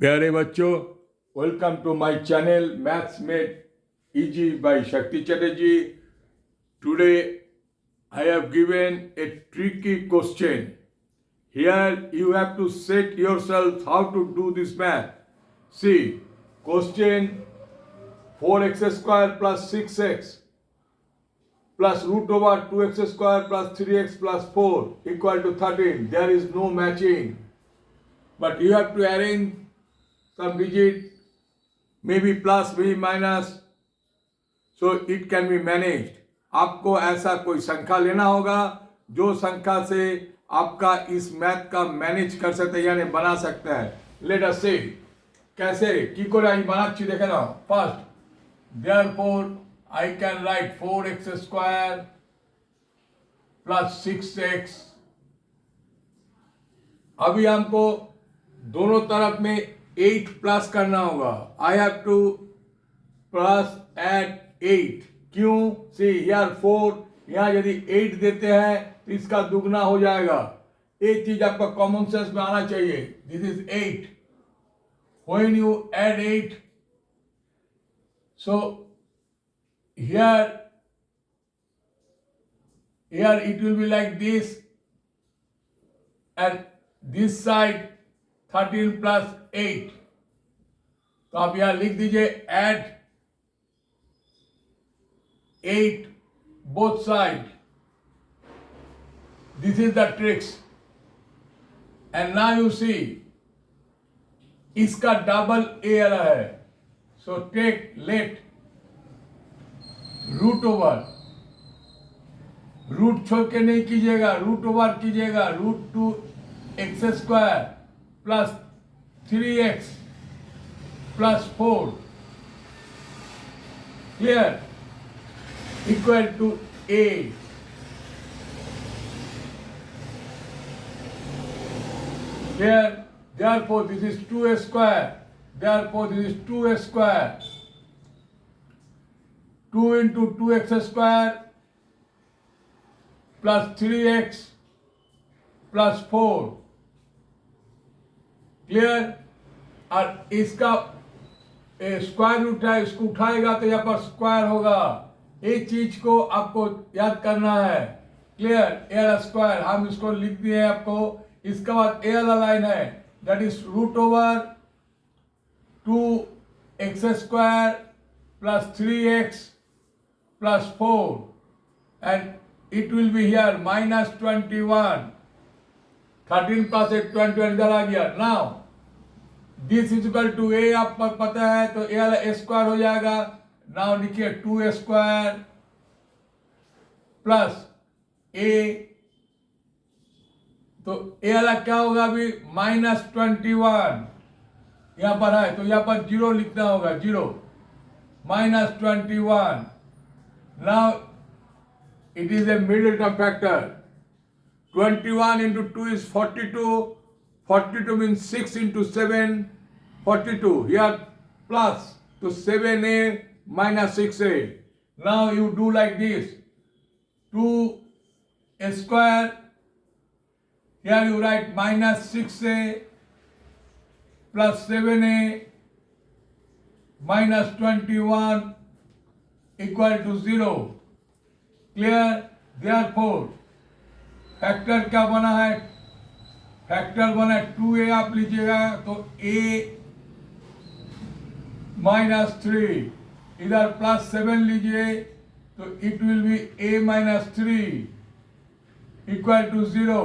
प्यारे बच्चों, welcome to my channel maths made easy by Shakti Chatterjee. Today I have given a tricky question. Here you have to set yourself how to do this math. See, question 4x square plus 6x plus root over 2x square plus 3x plus 4 equal to 13. There is no matching. But you have to arrange some digit, maybe plus, maybe minus, so it can be managed. आपको ऐसा कोई संख्या लेना होगा जो संख्या से आपका इस मैथ का मैनेज कर सकते हैं, यानी बना सकता है. लेट अस सी कैसे की করে আমি বানাচ্ছি দেখে নাও. First therefore I can write 4x square plus 6x. अभी हमको दोनों तरफ में 8 प्लस करना होगा. I have to plus add 8. क्यों? सी यार 4, यहाँ यदि 8 देते हैं तो इसका दुगना हो जाएगा. एक चीज आपका कॉमन सेंस में आना चाहिए. This is 8. When you add 8, so here it will be like this, and this side 13 plus 8. तो आप यहां लिख दीजिए add 8 both side. This is the tricks. And now you see इसका डबल ए आ रहा है. So take let root over. Root छोड़ के नहीं कीजिएगा, रूट ओवर कीजिएगा. Root 2x square plus 3x plus 4 clear equal to a. Here, therefore this is 2a square. Therefore this is 2a square. 2 into 2x square plus 3x plus 4 clear. और इसका square root है, इसको उठाएगा तो यहाँ पर square होगा. एक चीज को आपको याद करना है. क्लियर. ए वाला स्क्वायर हम इसको लिख दिए आपको. इसका बाद ए वाला लाइन है, that is root over 2x square plus 3x plus 4 and it will be here minus 21. 13 plus 8 21 इधर आ गया. Now this is equal to A आपको पता है तो ए वाला ए स्क्वायर हो जाएगा. नाउ लिखिए 2a स्क्वायर प्लस ए, तो ए वाला क्या होगा अभी minus 21 यहां पर है तो यहां पर 0 लिखना होगा. 0 minus 21. Now it is a middle term factor. 21 into 2 is 42. 42 means 6 into 7, 42. Here plus, so 7a minus 6a. Now you do like this. 2a square. Here you write minus 6a plus 7a minus 21 equal to 0. Clear. Therefore factor क्या बना है? Factor बना है 2a. आप लीजिएगा तो a minus 3, इधर plus 7 लीजिए तो it will be a minus 3 equal to 0.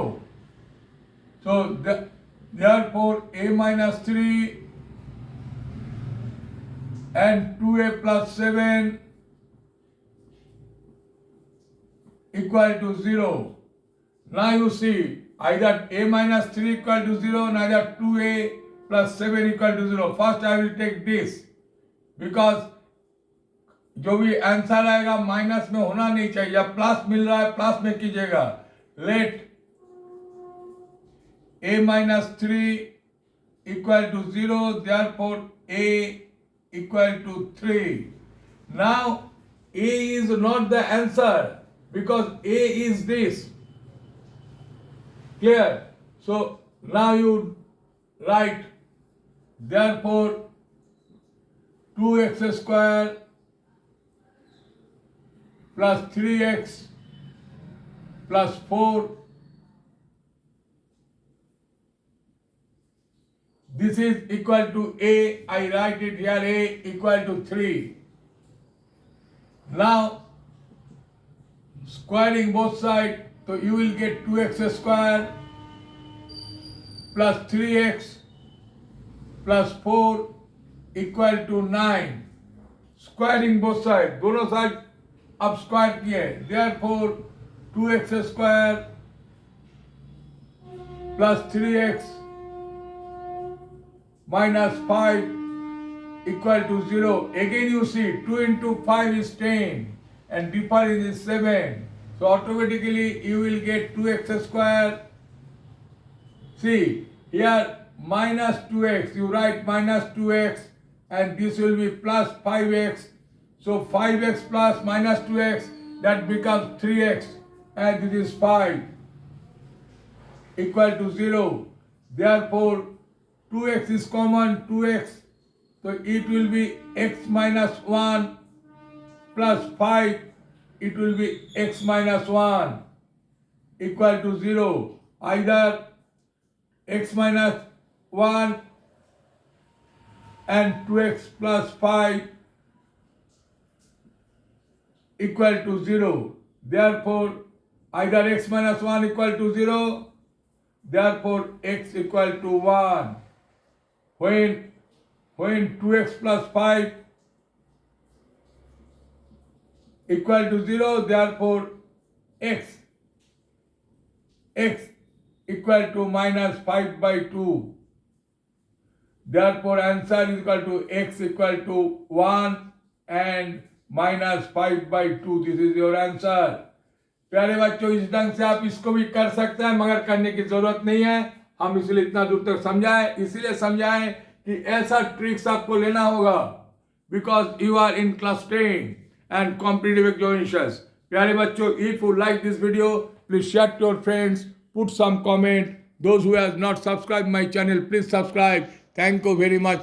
So therefore a minus 3 and 2a plus 7 equal to 0. Now you see either a minus 3 equal to 0, neither 2a plus 7 equal to 0. First I will take this because जो भी answer आएगा minus में होना नहीं चाहिए. या plus मिल रहा है प्लस में कीजिएगा. Let a minus 3 equal to 0, therefore a equal to 3. Now a is not the answer because a is this. Clear. So now you write Therefore, 2x square plus 3x plus 4. This is equal to a. I write it here, a equal to 3. Now, squaring both sides, so you will get 2x square plus 3x plus 4 equal to 9. Squaring both sides, दोनों side अब square किए, therefore 2x square plus 3x minus 5 equal to 0. Again you see 2 into 5 is 10 and difference is 7. So automatically you will get 2x square. See here minus 2x, you write minus 2x and this will be plus 5x. So 5x plus minus 2x, that becomes 3x and this is 5 equal to 0. Therefore 2x is common, 2x, so it will be x minus 1 plus 5, it will be x minus 1 equal to 0. Either x minus 1 and 2x plus 5 equal to 0. Therefore, either x minus 1 equal to 0, therefore x equal to 1. When 2x plus 5 equal to 0, therefore x equal to minus 5 by 2. Therefore answer is equal to x equal to 1 and minus 5 by 2. This is your answer. प्यारे बच्चों, इस ढंग से आप इसको भी कर सकते हैं, मगर करने की जरूरत नहीं है. हम इसलिए इतना दूर तक समझाएं, इसलिए समझाएं कि ऐसा ट्रिक्स आपको लेना होगा, because you are in class 10 and competitive examinations. प्यारे बच्चों, if you like this video, please share to your friends, put some comment. Those who have not subscribed my channel, please subscribe. Thank you very much.